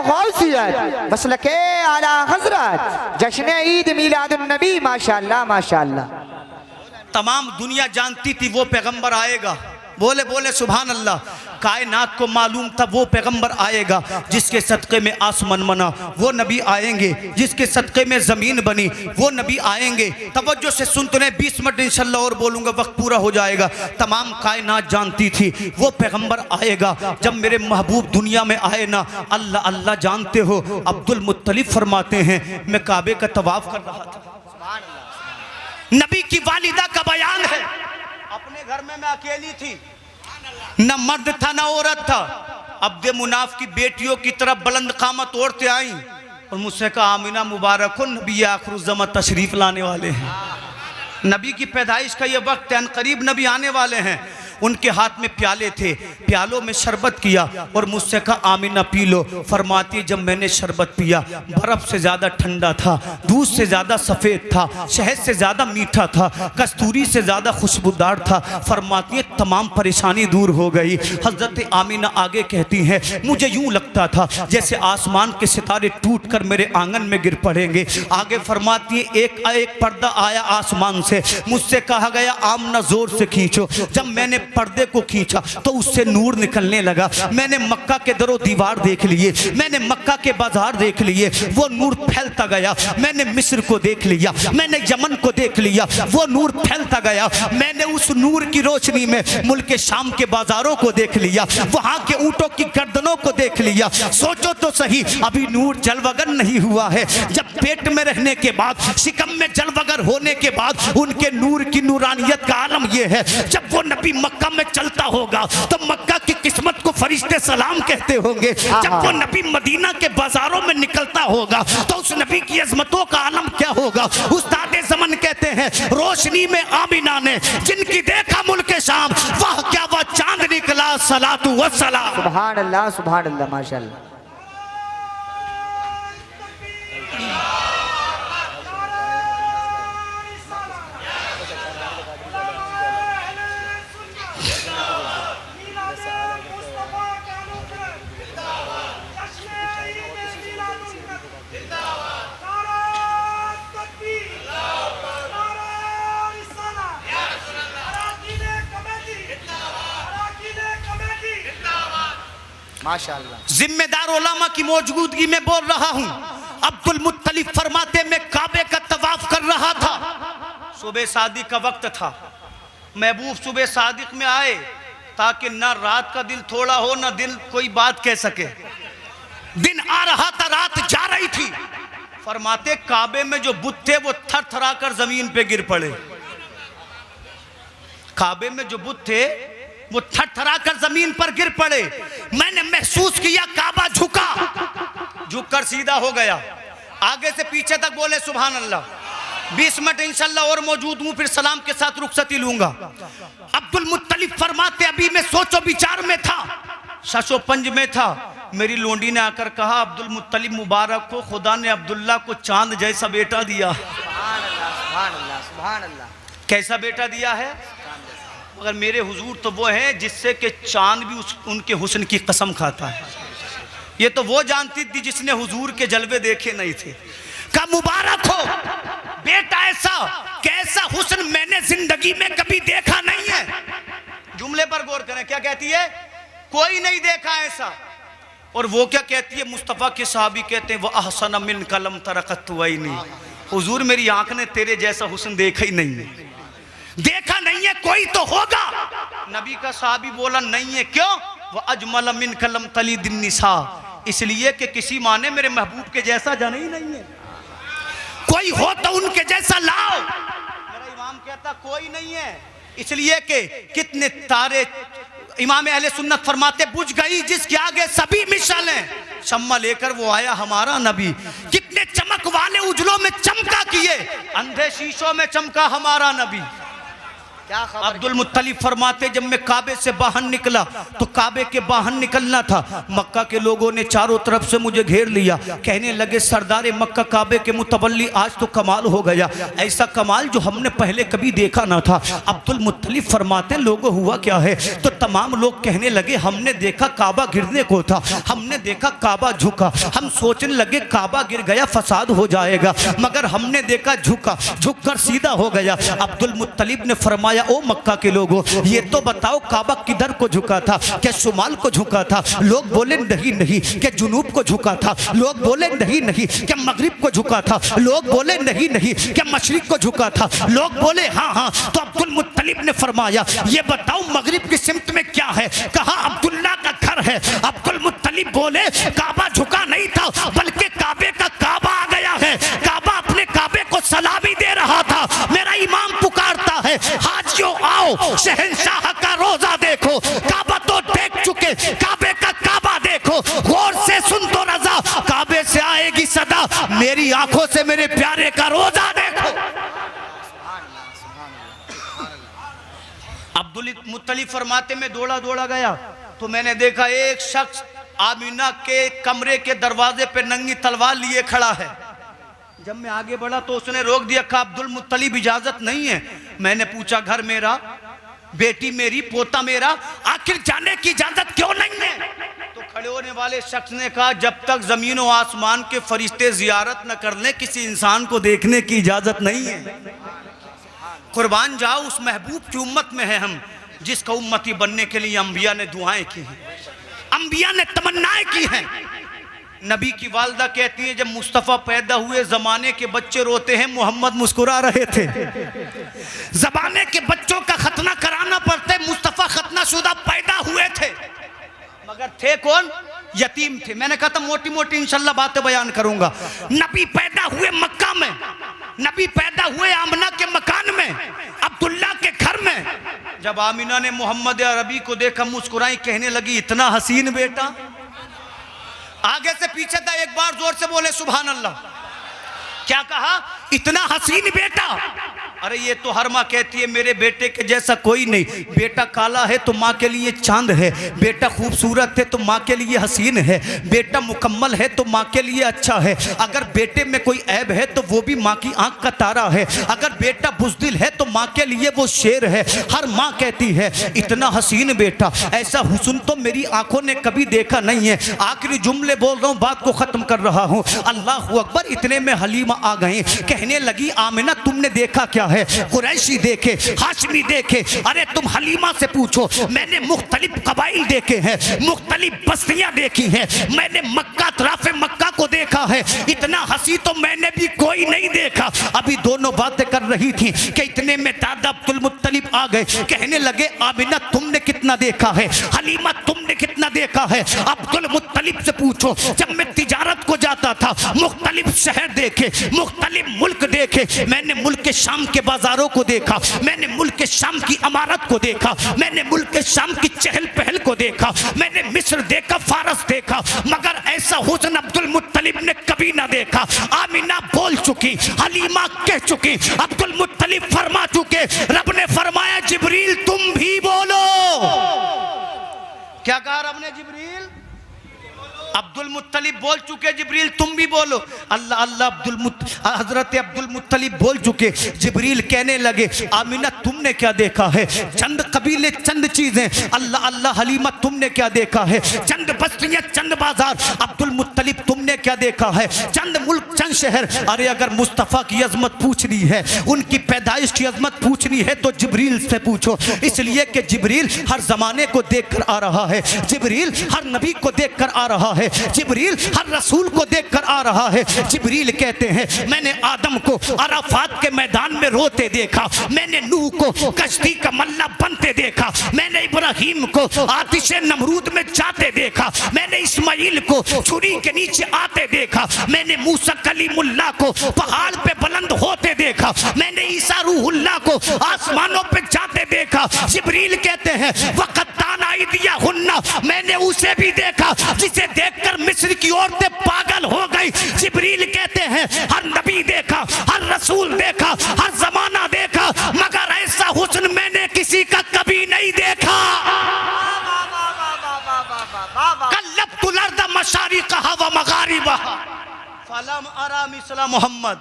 गौसियत मसलके आला हजरत जश्न ईद मिलादुन नबी माशाअल्लाह माशाअल्लाह। तमाम दुनिया जानती थी वो पैगंबर आएगा। बोले बोले सुभान अल्लाह। कायनात को मालूम था वो पैगंबर आएगा जिसके सदक़े में आसमान बना, वो नबी आएंगे जिसके सदक़े में ज़मीन बनी, वो नबी आएंगे। तवज्जो से सुन, तूने 20 मिनट इंशाल्लाह और बोलूँगा, वक्त पूरा हो जाएगा। तमाम कायनात जानती थी वो पैगंबर आएगा। जब मेरे महबूब दुनिया में आए ना, अल्लाह अल्लाह जानते हो, अब्दुल मुत्तलिब फरमाते हैं मैं काबे का तवाफ़ कर रहा था। नबी की वालिदा का बयान है, अपने घर में मैं अकेली थी, न मर्द था न औरत था। अब्दे मुनाफ की बेटियों की तरफ बुलंद कामत औरतें आई और मुझसे कहा आमिना मुबारक हो, नबी आखिरुज़्ज़मा तशरीफ लाने वाले हैं। नबी की पैदाइश का ये वक्त है, करीब नबी आने वाले हैं। उनके हाथ में प्याले थे, प्यालों में शरबत किया और मुझसे कहा आमिना पी लो। फरमाती जब मैंने शरबत पिया, बर्फ़ से ज़्यादा ठंडा था, दूध से ज़्यादा सफ़ेद था, शहद से ज़्यादा मीठा था, कस्तूरी से ज़्यादा खुशबूदार था। फरमाती तमाम परेशानी दूर हो गई। हज़रत आमिना आगे कहती हैं मुझे यूँ लगता था जैसे आसमान के सितारे टूट कर मेरे आंगन में गिर पड़ेंगे। आगे फरमाती एक एक पर्दा आया आसमान से, मुझसे कहा गया आमना ज़ोर से खींचो। जब मैंने पर्दे को खींचा तो उससे नूर निकलने लगा। मैंने मक्का के दरो दीवार देख लिए, मैंने मक्का के बाजार देख लिए, वो नूर फैलता गया। मैंने मिस्र को देख लिया, मैंने यमन को देख लिया, वो नूर फैलता गया। मैंने उस नूर की रोशनी में मुल्क शाम के बाजारों को देख लिया, वहां के ऊंटों की गर्दनों को देख लिया। सोचो तो सही, अभी नूर जलवगर नहीं हुआ है। जब पेट में रहने के बाद, शिकम में जलवगर होने के बाद उनके नूर की नूरानियत का आलम यह है, जब वो नबी मक्का में चलता होगा तो मक्का की किस्मत को फरिश्ते सलाम कहते होंगे। जब वो नबी मदीना के बाजारों में निकलता होगा तो उस नबी की अजमतों का आलम क्या होगा। उस्ताद ज़मन कहते हैं रोशनी में आमिना ने जिनकी देखा मुल्क शाम, वह क्या वह चांद निकला। सलातु व सलाम। सुभान अल्लाह माशाअल्लाह। माशाअल्लाह। जिम्मेदार उलमा की मौजूदगी में बोल रहा हूँ। अब्दुल मुत्तलिब फरमाते मैं काबे का तवाफ कर रहा था, सुबह सादिक का वक्त था। महबूब सुबह सादिक में आए ताकि न रात का दिल थोड़ा हो, न दिल कोई बात कह सके। दिन आ रहा था, रात जा रही थी। फरमाते काबे में जो बुत थे वो थर थरा कर जमीन पे गिर पड़े। काबे में जो बुत थे वो थरथरा कर जमीन पर गिर पड़े। मैंने महसूस किया काबा झुका, झुककर सीधा हो गया। आगे से पीछे तक बोले सुभान अल्लाह। 20 मिनट इंशाल्लाह और मौजूद हूं, फिर सलाम के साथ रुखसती लूंगा। अब्दुल मुत्तलिब फरमाते अभी मैं सोचो विचार में था, शशो पंज में था। मेरी लोंडी ने आकर कहा अब्दुल मुत्तलिब मुबारक हो, खुदा ने अब्दुल्ला को चांद जैसा बेटा दिया। सुभान अल्लाह सुभान अल्लाह सुभान अल्लाह। कैसा बेटा दिया है? मगर मेरे हुजूर तो वो हैं जिससे कि चांद भी उनके हुस्न की कसम खाता है। ये तो वो जानती थी जिसने हुजूर के जलवे देखे नहीं थे। का मुबारक हो बेटा, ऐसा कैसा हुस्न मैंने जिंदगी में कभी देखा नहीं है। जुमले पर गौर करें, क्या कहती है? कोई नहीं देखा ऐसा। और वो क्या कहती है? मुस्तफ़ा के सहाबी कहते हैं वह अहसन मिन कलम तरकत वैनी, हुजूर मेरी आंख ने तेरे जैसा हुस्न देखा ही नहीं है। देखा नहीं है, कोई तो होगा। नबी का सहाबी बोला नहीं है। क्यों? वह अजमल मिन कलम तली दिन निसा, इसलिए कि किसी माँ ने मेरे महबूब के जैसा जाना ही नहीं है। कोई हो तो उनके जैसा लाओ। मेरा इमाम कहता कोई नहीं है, इसलिए कि कितने तारे। इमाम अहले सुन्नत फरमाते बुझ गई जिसके आगे सभी मिसालें, शम्मा लेकर वो आया हमारा नबी। कितने चमक वाले उजलों में चमका किए, अंधे शीशों में चमका हमारा नबी। क्या खबर? अब्दुल मुत्तलिब फरमाते जब मैं काबे से बाहर निकला तो काबे के बाहर निकलना था, मक्का के लोगों ने चारों तरफ से मुझे घेर लिया। कहने लगे सरदार मक्का काबे के मुतवल्ली आज तो कमाल हो गया, ऐसा कमाल जो हमने पहले कभी देखा ना था। अब्दुल मुत्तलिब फरमाते लोगों हुआ क्या है? तो तमाम लोग कहने लगे हमने देखा काबा गिरने को था, हमने देखा काबा झुका, हम सोचने लगे काबा गिर गया फसाद हो जाएगा, मगर हमने देखा झुका, झुककर सीधा हो गया। अब्दुल मुत्तलिब ने फरमाया ओ मक्का के लोगों, ये तो बताओ काबा किधर को झुका था? क्या शुमाल को झुका था? लोग बोले नहीं नहीं। क्या जुनूब को झुका था? लोग बोले नहीं नहीं। क्या मगरिब को झुका था? लोग बोले नहीं नहीं। क्या मशरिक को झुका था? लोग बोले हाँ हाँ। तो अब्दुल मुत्तलिब ने फरमाया ये बताओ मगरिब की सिमत में क्या है? कहा अब्दुल्ला का घर है। अब्दुल मुत्तलिब बोले काबा झुका नहीं था, बल्कि काबे का काबा आ गया है। काबा अपने काबे को सलामी दे रहा था। मेरा इमाम पुकारता है हाजियों आओ शहंशाह का रोजा देखो, काबा तो देख चुके, काबे का काबा देखो, गौर से सुन तो रजा, काबे से आएगी सदा, मेरी आंखों से मेरे प्यारे का रोजा देखो। अब्दुल मुत्तलिब फरमाते में दौड़ा दौड़ा गया तो मैंने देखा एक शख्स आमीना के कमरे के दरवाजे पे नंगी तलवार लिए खड़ा है। जब मैं आगे बढ़ा तो उसने रोक दिया, कहा अब्दुल मुत्तलिब इजाजत नहीं है। मैंने पूछा घर मेरा, बेटी मेरी, पोता मेरा, आखिर जाने की इजाजत क्यों नहीं है? तो खड़े होने वाले शख्स ने कहा जब तक जमीन और आसमान के फरिश्ते जियारत न कर लें किसी इंसान को देखने की इजाजत नहीं है। कुर्बान जाओ उस महबूब की उम्मत में है हम जिसका उम्मती बनने के लिए अंबिया ने दुआएं की हैं, अंबिया ने तमन्नाएं की हैं। नबी की वालदा कहती है जब मुस्तफ़ा पैदा हुए जमाने के बच्चे रोते हैं, मोहम्मद मुस्कुरा रहे थे। जमाने के बच्चों का खतना कराना पड़ता है, मुस्तफ़ा खतना शुदा पैदा हुए थे, मगर थे कौन? यतीम थे। मैंने कहा था मोटी मोटी इंशाल्लाह बातें बयान करूंगा। नबी पैदा हुए मक्का में, नबी पैदा हुए आमिना के मकान में, अब्दुल्ला के घर में। जब आमिना ने मोहम्मद अरबी को देखा मुस्कुराई, कहने लगी इतना हसीन बेटा। आगे से पीछे था, एक बार जोर से बोले सुभान अल्लाह। क्या कहा? इतना हसीन बेटा। अरे ये तो हर माँ कहती है मेरे बेटे के जैसा कोई नहीं। बेटा काला है तो माँ के लिए चांद है, बेटा खूबसूरत है तो माँ के लिए हसीन है, बेटा मुकम्मल है तो माँ के लिए अच्छा है। अगर बेटे में कोई ऐब है तो वो भी माँ की आंख का तारा है, अगर बेटा बुज़दिल है तो माँ के लिए वो शेर है। हर माँ कहती है इतना हसीन बेटा, ऐसा हुस्न तो मेरी आंखों ने कभी देखा नहीं है। आखिरी जुमले बोल रहा हूँ, बात को ख़त्म कर रहा हूँ। अल्लाह अकबर। इतने में हलीमा आ गई, कहने लगी आमिना तुमने देखा क्या है? कुरैशी देखे, हाशमी देखे। अरे तुम हलीमा से पूछो, मैंने मुख्तलिफ कबाइल देखे हैं, मुख्तलिफ बस्तियां देखी हैं, मैंने मक्का तराफे मक्का को देखा है। इतना हंसी तो मैंने भी कोई नहीं देखा। अभी दोनों बातें कर रही थी कि इतने में दादा अब्दुल मुत्तलिब आ गए। कहने लगे आमिना तुमने कितना देखा है? हलीमा तुमने कितना देखा है? अब्दुल मुत्तलिब से पूछो, जब मैं तिजारत को जाता था मुख्तलिफ शहर देखे, मुख्तलिफ मुल्क देखे। मैंने मुल्क के शाम के बाजारों को देखा, मैंने मुल्क के शाम की इमारत को देखा, मैंने मुल्क के शाम की चहल पहल को देखा, मैंने मिस्र देखा, फारस देखा, मगर ऐसा हुस्न अब्दुल मुत्तलिब ने कभी ना देखा। आमिना बोल चुकी, हलीमा कह चुकी, अब्दुल मुत्तलिब फरमा चुके। रब ने फरमाया जिब्रील तुम भी बोलो। क्या कहा रब ने? जिब्रील अब्दुल मुत्तलिब बोल चुके, जिब्रील तुम भी बोलो। अल्लाह अल्लाह हजरत अब्दुल मुत्तलिब बोल चुके। जिब्रील कहने लगे आमिना तुमने क्या देखा है? चंद कबीले, चंद चीजें। अल्लाह अल्लाह हलीमा तुमने क्या देखा है? चंद बस्तियां, चंद बाजार। अब्दुल मुत्तलिब तुमने क्या देखा है? चंद मुल्क, चंद शहर। अरे अगर मुस्तफ़ा की अजमत पूछनी है, उनकी पैदाइश की अजमत पूछनी है तो जिब्रील से पूछो, इसलिए कि जिब्रील हर जमाने को देख कर आ रहा है, जिब्रील हर नबी को देख कर आ रहा है, जिब्रील हर रसूल को देखकर आ रहा है। जिब्रील कहते हैं मैंने आदम को अराफात के मैदान में रोते देखा, मैंने नूह को कश्ती का मल्ला बनते देखा, मैंने इब्राहिम को आतिशे नमरूद में जाते देखा, मैंने इस्माइल को छुरी के नीचे आते देखा, मैंने मूसा कलीमुल्लाह को पहाड़ पे बुलंद होते देखा, मैंने ईसा रूहुल्लाह को आसमानों पे जाते देखा। जिब्रील कहते हैं वक़त्तान आइदिया हुन्ना, मैंने उसे भी देखा जिसे देखकर मिस्र की औरतें पागल हो गई। जिब्रील कहते हैं हर नबी देखा, हर रसूल देखा, हर जमाना देखा, मगर ऐसा हुस्न मैंने किसी का कभी नहीं देखा। कल्लब्तुल अर्द मशारिक़हा व मगारिबहा फलम अरा मिस्ला मोहम्मद।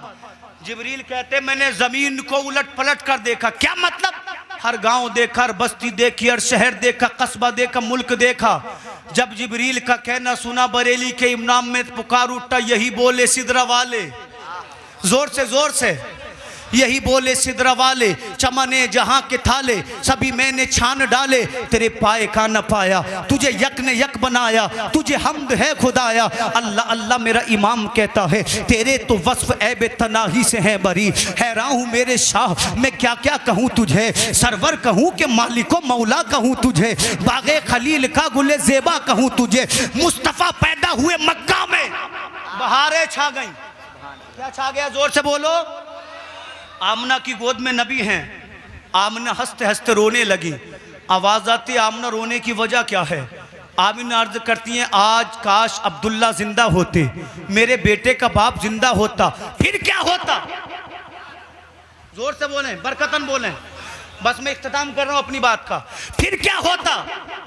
जिब्रील कहते मैंने जमीन को उलट पलट कर देखा। क्या मतलब? हर गांव देखा, हर बस्ती देखी, हर शहर देखा, कस्बा देखा, मुल्क देखा। जब जिब्रील का कहना सुना बरेली के इमाम में पुकार उठा, यही बोले सिदरा वाले, जोर से यही बोले सिदरा वाले, चमने जहां के थाले सभी मैंने छान डाले, तेरे पाए का न पाया, तुझे यक ने यक बनाया, तुझे हम्द है खुदाया। अल्लाह अल्लाह मेरा इमाम कहता है, तेरे तो वस्फ ऐब तनाही से है बरी। हैरान हूँ मेरे शाह, मैं क्या क्या कहूँ तुझे, सरवर कहूँ के मालिको मौला कहूँ तुझे, बागे खलील का गुले जेबा कहूँ तुझे। मुस्तफ़ा पैदा हुए मक्का में, बहारें छा गई। क्या छा गया? जोर से बोलो। आमना की गोद में नबी हैं। आमना हंसते हंसते रोने लगी। आवाज़ आती, आमना रोने की वजह क्या है? आमिना अर्ज करती हैं, आज काश अब्दुल्ला जिंदा होते, मेरे बेटे का बाप जिंदा होता, फिर क्या होता? जोर से बोलें, बरकतन बोलें। बस मैं इख्तिताम कर रहा हूं अपनी बात का। फिर क्या होता?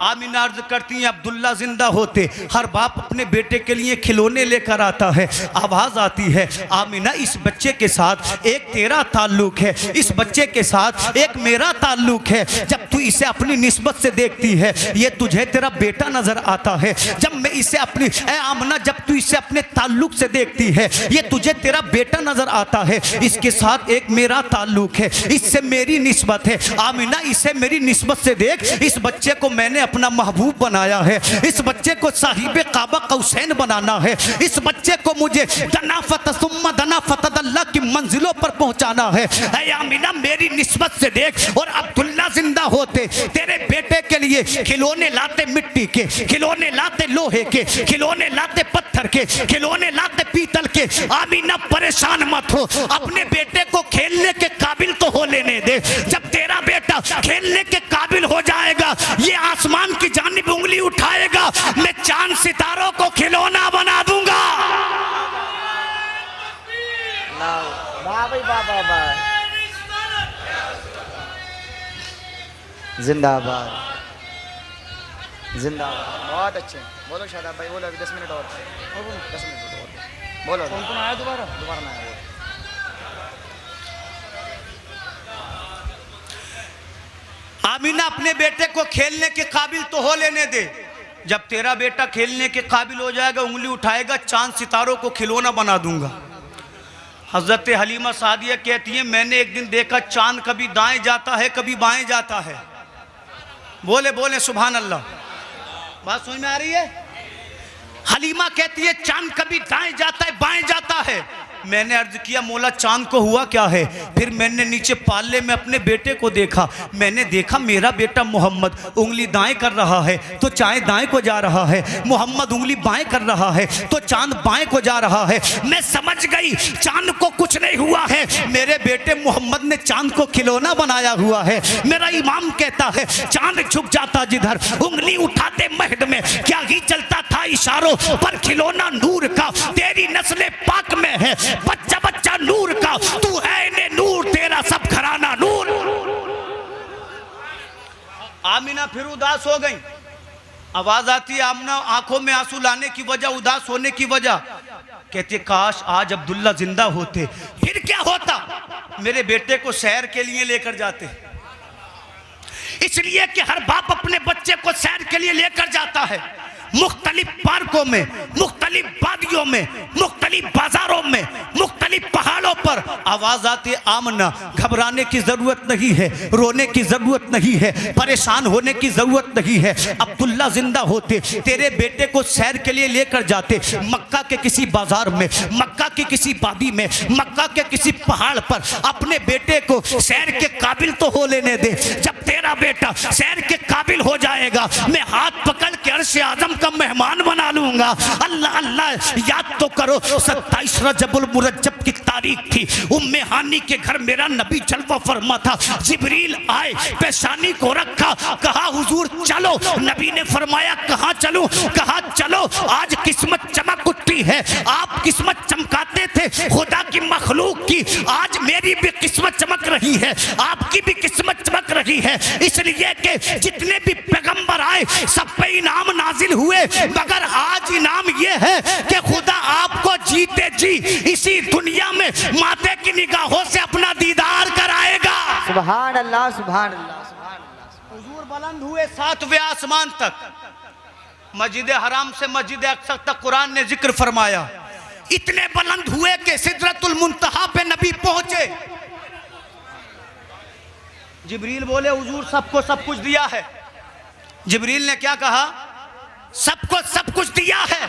आमिना अर्ज करती हैं, अब्दुल्ला जिंदा होते, हर बाप अपने बेटे के लिए खिलौने लेकर आता है। आवाज आती है, आमिना इस बच्चे के साथ एक तेरा ताल्लुक है, इस बच्चे के साथ एक मेरा ताल्लुक है। जब तू इसे अपनी निस्बत से देखती है, ये तुझे तेरा बेटा नजर आता है। जब मैं इसे अपनी आमिना, जब तू इसे अपने ताल्लुक से देखती है, ये तुझे तेरा बेटा नजर आता है। इसके साथ एक मेरा ताल्लुक है, इससे मेरी निस्बत है। आमिना इसे मेरी निस्बत से देख, इस बच्चे को मैंने अपना महबूब बनाया है, इस बच्चे को साहिब काबा कौसैन बनाना है, इस बच्चे को मुझे दनाफत सुम्मा दनाफत अल्लाह की मंजिलों पर पहुंचाना है। ऐ आमिना मेरी निस्बत से देख, और अब्दुल्ला जिंदा होते तेरे बेटे के लिए खिलौने लाते, मिट्टी के खिलौने लाते, लोहे के खिलौने लाते, पत्थर के खिलौने लाते, पीतल के। आमिना परेशान मत हो, अपने बेटे को खेलने के काबिल तो हो लेने दे। जब तेरा बेटा खेलने के काबिल हो जाएगा, ये आसमान की जानिब उंगली उठाएगा, मैं चांद सितारों को खिलौना बना दूंगा। जिंदाबाद जिंदाबाद। बहुत अच्छे, बोलो शादाब भाई, बोलो अभी 10 मिनट और, 10 मिनट और बोलो। कौन आया? दोबारा ना आया। आमिना अपने बेटे को खेलने के काबिल तो हो लेने दे। जब तेरा बेटा खेलने के काबिल हो जाएगा, उंगली उठाएगा, चांद सितारों को खिलौना बना दूंगा। हजरत हलीमा सादिया कहती है, मैंने एक दिन देखा चांद कभी दाएं जाता है, कभी बाएं जाता है। बोले बोले सुभान अल्लाह। बात समझ में आ रही है? हलीमा कहती है, चांद कभी दाएं जाता है, बाएं जाता है। मैंने अर्ज किया, मौला चांद को हुआ क्या है? फिर मैंने नीचे पाले में अपने बेटे को देखा। मैंने देखा मेरा बेटा मोहम्मद उंगली दाएं कर रहा है तो चांद दाएं को जा रहा है, मोहम्मद उंगली बाएं कर रहा है तो चांद बाएं को जा रहा है। मैं समझ गई चांद को कुछ नहीं हुआ है, मेरे बेटे मोहम्मद ने चांद को खिलौना बनाया हुआ है। मेरा इमाम कहता है, चांद झुक जाता जिधर, उंगली उठाते महद में, क्या ही चलता था इशारों पर खिलौना नूर का, तेरी नस्ल पाक में है बच्चा बच्चा नूर का, तू है ने नूर, तेरा सब घराना नूर। आमिना फिर उदास हो गई। आवाज आती है, आमिना आंखों में आंसू लाने की वजह, उदास होने की वजह, कहती काश आज अब्दुल्ला जिंदा होते। फिर क्या होता? मेरे बेटे को सैर के लिए लेकर जाते, इसलिए कि हर बाप अपने बच्चे को सैर के लिए लेकर जाता है। मुख्तलिफ पार्कों में, मुख्तलिफ वादियों में, मुख्तलिफ बाजारों में, मुख्तलिफ पहाड़ों पर। आवाज आती है, आमना घबराने की जरूरत नहीं है, रोने की जरूरत नहीं है, परेशान होने की जरूरत नहीं है। अब्दुल्ला जिंदा होते, तेरे बेटे को सैर के लिए लेकर जाते, मक्का के किसी बाजार में, मक्का की किसी वादी में, मक्का के किसी पहाड़ पर। अपने बेटे को सैर के काबिल तो हो लेने दे। जब तेरा बेटा सैर के काबिल हो जाएगा, मैं हाथ पकड़ के अर्श आजम का मेहमान बना लूंगा। अल्लाह अल्लाह, याद तो करो 27 रजबुल मुरज्जब की तारीख थी, उम्मे हानी के घर मेरा नबी जलवा फरमा था। जिब्रील आए, पेशानी को रखा, कहा हुजूर चलो। नबी ने फरमाया कहाँ चलूं? कहा चलो, आज किस्मत चमक उठी है। आप किस्मत चमकाते थे खुदा की मखलूक की, आज मेरी भी किस्मत चमक रही है, आपकी भी किस्मत चमक रही है, इसलिए कि जितने भी पैगंबर आए सब पे इनाम नाजिल हुए, मगर आज इनाम ये है कि खुदा आपको जीते जी इसी दुनिया में माते की निगाहों से अपना दीदार कराएगा। सुभान अल्लाह, सुभान अल्लाह, सुभान अल्लाह। हुजूर बुलंद हुए 7वें आसमान तक, मस्जिद हराम से मस्जिद अक्सा तक कुरान ने जिक्र फरमाया। इतने बुलंद हुए कि सिदरतुल मुंतहा पे नबी पहुंचे। जिब्रील बोले हुजूर सबको सब कुछ दिया है। जिब्रील ने क्या कहा? सबको सब कुछ दिया है।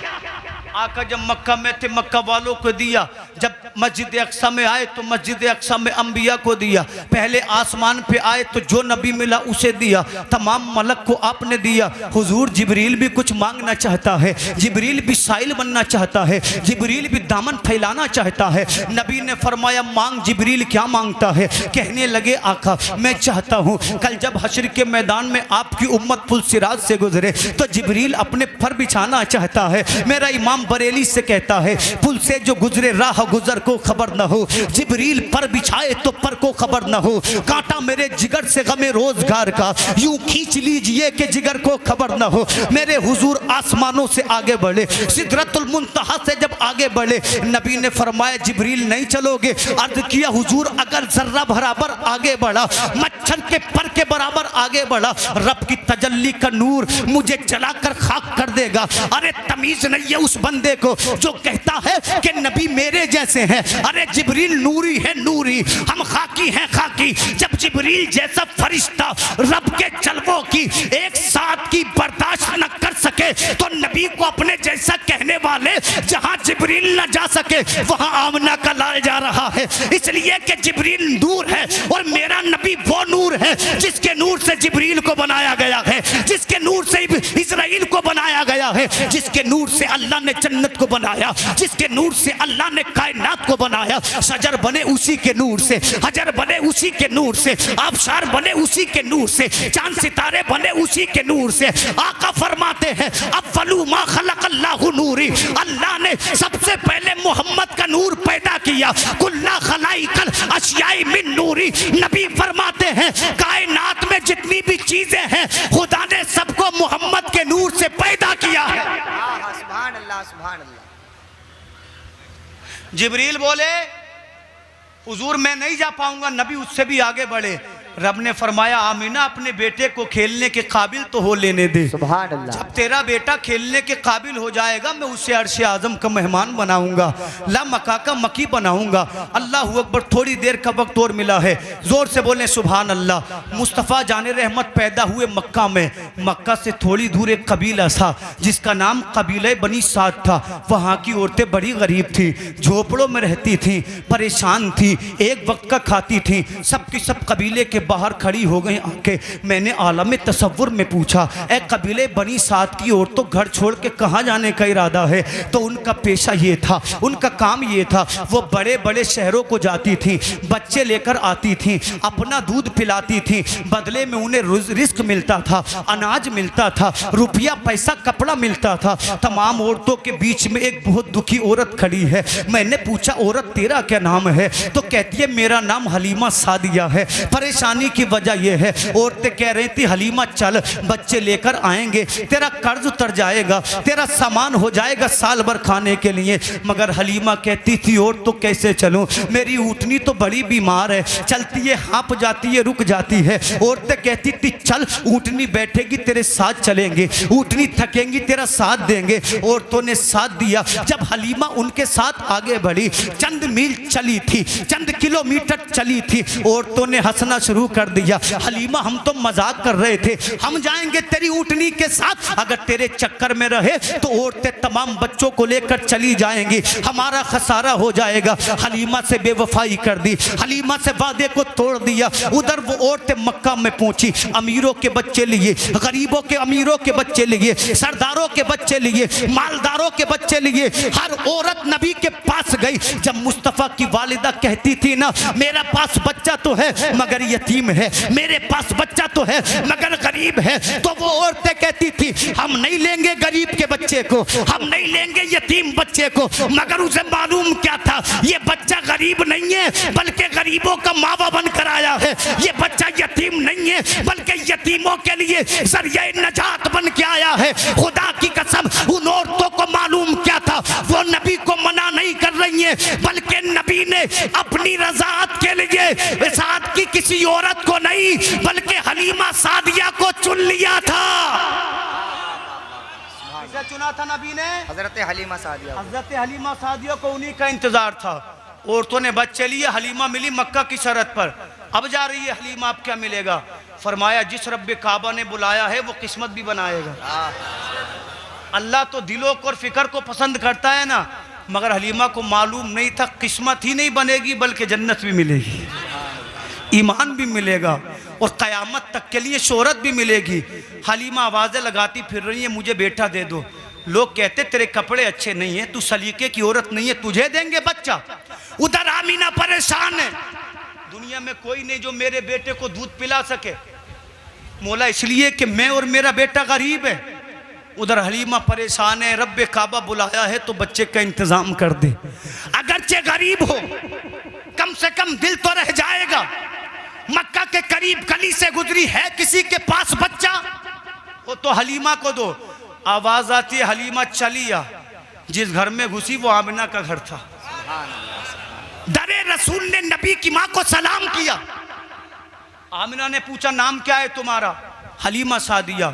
आका जब मक्का में थे मक्का वालों को दिया, जब मस्जिद अक्सा में आए तो मस्जिद अक्सा में अंबिया को दिया, पहले आसमान पे आए तो जो नबी मिला उसे दिया, तमाम मलक को आपने दिया। हुजूर जिब्रील भी कुछ मांगना चाहता है, जिब्रील भी साइल बनना चाहता है, जिब्रील भी दामन फैलाना चाहता है। नबी ने फरमाया मांग। जिब्रील क्या मांगता है? कहने लगे आका मैं चाहता हूँ कल जब हश्र के मैदान में आपकी उम्मत पुल सिराज से गुजरे तो जिब्रील अपने पर बिछाना चाहता है। मेरा इमाम बरेली से कहता है पुल से जो गुजरे राह गुजर को खबर न हो, जिब्रील पर बिछाए तो पर को खबर न हो। कांटा मेरे जिगर से गमे रोजगार का यूं खींच लीजिए कि जिगर को खबर न हो। मेरे हुजूर आसमानों से आगे बढ़े, सिदरतुल मुंतहा से जब आगे बढ़े, नबी ने फरमाया जिब्रील नहीं चलोगे? अर्ज किया हुजूर अगर जर्रा बराबर आगे बढ़ा, मच्छर के पर के बराबर आगे बढ़ा, रब की तजल्ली का नूर मुझे जलाकर खाक कर देगा। अरे तमीज नहीं है उस बंदे को जो कहता है कि नबी मेरे जैसे हैं। अरे जिब्रील नूरी है नूरी, हम खाकी हैं खाकी। जब जिब्रील जैसा फरिश्ता रब के जलवों की एक साथ की बर्दाश्त न कर सके तो नबी को अपने जैसा कहने वाले जहां जिब्रील न जा सके वहां आमना का लाल जा रहा है। इसलिए कि जिब्रील नूर है और मेरा नबी वो नूर है जिसके नूर से जिब्रील को बनाया गया है, जिसके नूर से इस्राइल को बनाया गया है, जिसके नूर से अल्लाह ने जन्नत को बनाया, जिसके नूर से अल्लाह ने कायनात को बनाया। शजर बने उसी के नूर से, हजर बने उसी के नूर से, आबशार बने उसी के नूर से, चांद सितारे बने उसी के नूर से। आका फरमाते हैं अव्वलु मा खलक़ल्लाहु नूरी, अल्लाह ने सबसे पहले मोहम्मद का नूर पैदा किया। कुल्ला खलाइकल अशियाई मिन नूरी, नबी फरमाते हैं कायनात में जितनी भी चीजें हैं खुदा ने सबको मोहम्मद के नूर से पैदा किया है। सुभान अल्लाह, सुभान अल्लाह। जिब्रील बोले हुजूर मैं नहीं जा पाऊंगा, नबी उससे भी आगे बढ़े। रब ने फरमाया आमीना अपने बेटे को खेलने के काबिल तो हो लेने दे। सुभान अल्लाह। जब तेरा बेटा खेलने के काबिल हो जाएगा मैं उसे अर्श आजम का मेहमान बनाऊंगा, ला मका का मकी बनाऊंगा। अल्लाह अकबर। थोड़ी देर का वक्त और मिला है, जोर से बोले सुभान अल्लाह। मुस्तफ़ा जाने रहमत पैदा हुए मक्का में। मक्का से थोड़ी दूर एक कबीला था जिसका नाम कबीले बनी साद था। वहाँ की औरतें बड़ी गरीब थी, झोपड़ों में रहती थी, परेशान थी, एक वक्त का खाती थी। सब की सब कबीले के बाहर खड़ी हो गई आके। मैंने आलम तसव्वुर में पूछा ए कबीले बनी साद की औरतों घर छोड़ के कहाँ जाने का इरादा है? तो उनका पेशा ये था, उनका काम ये था, वो बड़े बड़े शहरों को जाती थी, बच्चे लेकर आती थी, अपना दूध पिलाती थी, बदले में उन्हें रिस्क मिलता था, अनाज मिलता था, रुपया पैसा कपड़ा मिलता था। तमाम औरतों के बीच में एक बहुत दुखी औरत खड़ी है। मैंने पूछा औरत तेरा क्या नाम है? तो कहती है मेरा नाम हलीमा सादिया है। परेशानी की वजह यह है, औरतें कह रही थी हलीमा चल बच्चे लेकर आएंगे, तेरा कर्ज उतर जाएगा, तेरा सामान हो जाएगा साल भर खाने के लिए। मगर हलीमा कहती थी और तो कैसे चलूं, मेरी ऊँटनी तो बड़ी बीमार है, चलती है हाँप जाती है रुक जाती है। औरतें कहती थी चल ऊँटनी बैठेगी तेरे साथ चलेंगे, ऊँटनी थकेंगी तेरा साथ देंगे। औरतों ने साथ दिया। जब हलीमा उनके साथ आगे बढ़ी, चंद मील चली थी, चंद किलोमीटर चली थी, औरतों ने हंसना शुरू कर दिया। हलीमा हम तो मजाक कर रहे थे, हम जाएंगे तेरी ऊँटनी के साथ, अगर तेरे चक्कर में रहे तो औरतें तमाम बच्चों को लेकर चली जाएंगी, हमारा खसारा हो जाएगा। हलीमा से बेवफाई कर दी, हलीमा से वादे को तोड़ दिया। उधर वो औरतें मक्का में पहुंची, अमीरों के बच्चे लिए, गरीबों के अमीरों के बच्चे लिए, सरदारों के बच्चे लिए, मालदारों के बच्चे लिए। हर औरत नबी के पास गई जब मुस्तफ़ा की वालिदा कहती थी ना, मेरा पास बच्चा तो है मगर यतीम है, मेरे पास बच्चा तो है मगर गरीब है, तो वो औरतें कहती थी हम नहीं लेंगे गरीब के बच्चे को, हम नहीं लेंगे यतीम बच्चे को। मगर उसे मालूम क्या था, ये बच्चा गरीब नहीं है बल्कि गरीबों का मावा बनकर आया है, ये बच्चा यतीम नहीं है बल्कि यतीमों के लिए ज़रिए नजात बन के आया है। खुदा की कसम उन औरतों को मालूम क्या था, वो नबी को मना नहीं कर रही है बल्कि नबी ने अपनी रज़ात के लिए साथ की किसी औरत को नहीं बल्कि हलीमा सादिया को चुन लिया था। किसे चुना था नबी ने? हजरत हलीमा सादिया। हजरत हलीमा सादिया को उन्हीं का इंतजार था। औरतों ने बच्चे लिए, हलीमा मिली मक्का की शरत पर। अब जा रही है हलीमा, अब क्या मिलेगा? फरमाया जिस रब्बे काबा ने बुलाया है वो किस्मत भी बनाएगा। अल्लाह तो दिलों को और फिक्र को पसंद करता है ना, मगर हलीमा को मालूम नहीं था किस्मत ही नहीं बनेगी बल्कि जन्नत भी मिलेगी, ईमान भी मिलेगा और क़यामत तक के लिए शोहरत भी मिलेगी। हलीमा आवाज़ें लगाती फिर रही है, मुझे बेटा दे दो। लोग कहते तेरे कपड़े अच्छे नहीं है, तू सलीके की औरत नहीं है, तुझे देंगे बच्चा। उधर आमीना परेशान है, दुनिया में कोई नहीं जो मेरे बेटे को दूध पिला सके, मौला इसलिए कि मैं और मेरा बेटा गरीब है। उधर हलीमा परेशान है, रब्बे काबा बुलाया है तो बच्चे का इंतजाम कर दे। अगरचे गरीब हो कम से कम दिल तो रह जाएगा। मक्का के करीब गली से गुजरी है, किसी के पास बच्चा वो तो हलीमा को दो। आवाज आती है, हलीमा चली आ। जिस घर में घुसी वो आमिना का घर था। दरे रसूल ने नबी की माँ को सलाम किया। आमिना ने पूछा नाम क्या है तुम्हारा? हलीमा सादिया।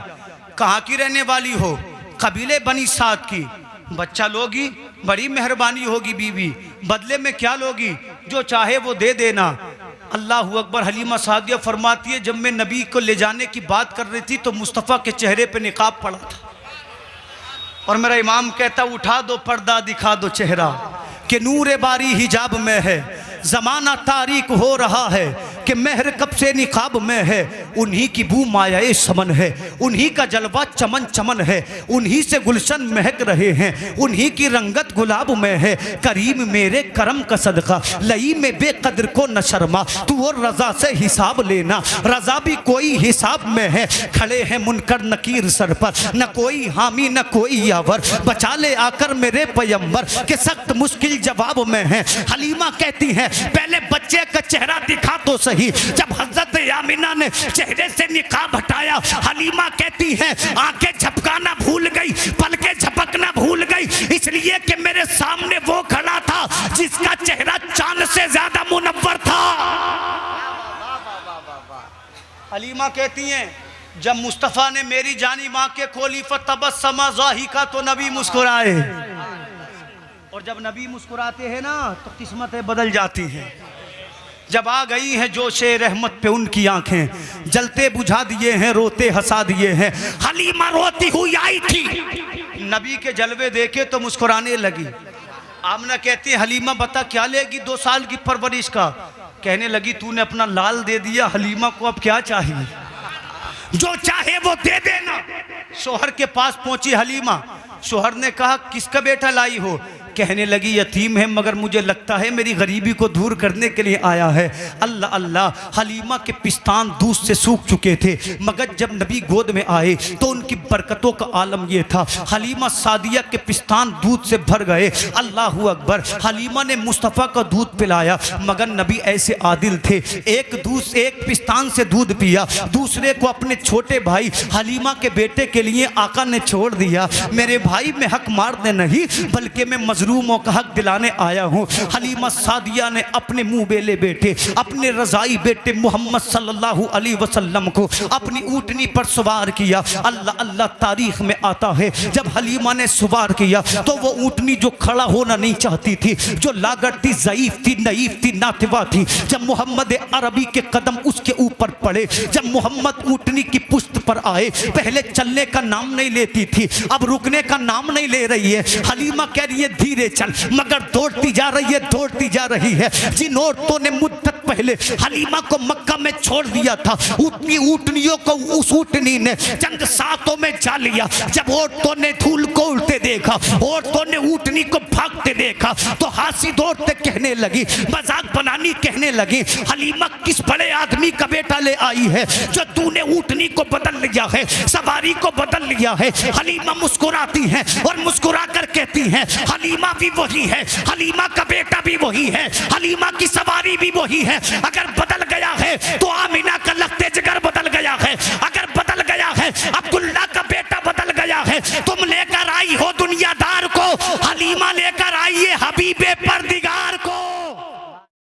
कहाँ की रहने वाली हो? कबीले बनी साद की। बच्चा लोगी? बड़ी मेहरबानी होगी बीवी, बदले में क्या लोगी? जो चाहे वो दे देना। अल्लाह अकबर। हलीमा सादिया फरमाती है जब मैं नबी को ले जाने की बात कर रही थी तो मुस्तफ़ा के चेहरे पे निकाब पड़ा था और मेरा इमाम कहता उठा दो पर्दा दिखा दो चेहरा कि नूर बारी हिजाब में है, ज़माना तारीक हो रहा है कि महर कब से निकाब में है। उन्हीं की बू मायाए समन है, उन्हीं का जलवा चमन चमन है, उन्हीं से गुलशन महक रहे हैं, उन्हीं की रंगत गुलाब में है। करीम मेरे करम का सदका लई में बेकदर को न शर्मा, तू और रजा से हिसाब लेना, रजा भी कोई हिसाब में है। खड़े हैं मुनकर नकीर सर पर, न कोई हामी न कोई यावर, बचा ले आकर मेरे पैगंबर के सख्त मुश्किल जवाब में है। हलीमा कहती है पहले बच्चे का चेहरा दिखा तो सही। जब हजरत आमिना ने चेहरे से निकाब हटाया, हलीमा कहती है आंखें झपकाना भूल गई, पलकें झपकना भूल गई, इसलिए कि मेरे सामने वो खड़ा था जिसका चेहरा चांद से ज्यादा मुनव्वर था। हलीमा कहती हैं जब मुस्तफ़ा ने मेरी जानी माँ के खोली फतबस्समा ज़ाहिका तो नबी मुस्कुराए, और जब नबी मुस्कुराते हैं ना तो किस्मतें बदल जाती हैं। जब आ गई हैं जोशे रहमत पे उनकी आंखें, जलते बुझा दिए हैं रोते हंसा दिए हैं। हलीमा रोती हुई आई थी, नबी के जलवे देखे तो मुस्कुराने लगी। आमना कहती है हलीमा बता क्या लेगी 2 साल की परवरिश का? कहने लगी तूने अपना लाल दे दिया, हलीमा को अब क्या चाहिए? जो चाहे वो दे देना। शोहर के पास पहुंची हलीमा, शोहर ने कहा किसका बेटा लाई हो? कहने लगी यतीम है मगर मुझे लगता है मेरी गरीबी को दूर करने के लिए आया है। अल्लाह अल्लाह। हलीमा के पिस्तान दूध से सूख चुके थे मगर जब नबी गोद में आए तो उनकी बरकतों का आलम यह था, हलीमा सादिया के पिस्तान दूध से भर गए। अल्लाह अकबर। हलीमा ने मुस्तफ़ा का दूध पिलाया मगर नबी ऐसे आदिल थे, एक पिस्तान से दूध पिया, दूसरे को अपने छोटे भाई हलीमा के बेटे के लिए आका ने छोड़ दिया। मेरे भाई में हक मारने नहीं बल्कि मैं मजलूमों का हक दिलाने आया हूँ। हलीमा सादिया ने अपने मुंह बेले बेटे, अपने रजाई बेटे मोहम्मद सल्लल्लाहु अलैहि वसल्लम को अपनी ऊँटनी पर सवार किया। अल्लाह अल्लाह। तारीख में आता है जब हलीमा ने सवार किया तो वो ऊँटनी जो खड़ा होना नहीं चाहती थी, जो लागत थी, ज़ईफ थी, नईफ थी, नातिवा थी, जब मोहम्मद अरबी के कदम उसके ऊपर पड़े, जब मोहम्मद ऊँटनी की पुश्त पर आए, पहले चलने का नाम नहीं लेती थी, अब रुकने का नाम नहीं ले रही है। हलीमा कह रही है धीरे चल, मगर दौड़ती जा रही है, दौड़ती जा रही है। जिन औरतों ने मुद्दत पहले हलीमा को मक्का में छोड़ दिया था, उतनी ऊँटनियों को उस ऊँटनी ने चंद सातों में जा लिया। जब औरतों ने धूल को उड़ते देखा, औरतों ने ऊँटनी को भागते देखा, तो हंसी दौड़ते कहने लगी, मजाक बनानी कहने लगी, हलीमा किस बड़े आदमी का बेटा ले आई है जो तूने ऊँटनी को बदल लिया है, सवारी को बदल लिया है। हलीमा मुस्कुराती हैं और मुस्कुरा कर कहती हैं, हलीमा भी वही है, हलीमा का बेटा भी वही है, हलीमा की सवारी भी वही है। अगर बदल गया है तो आमिना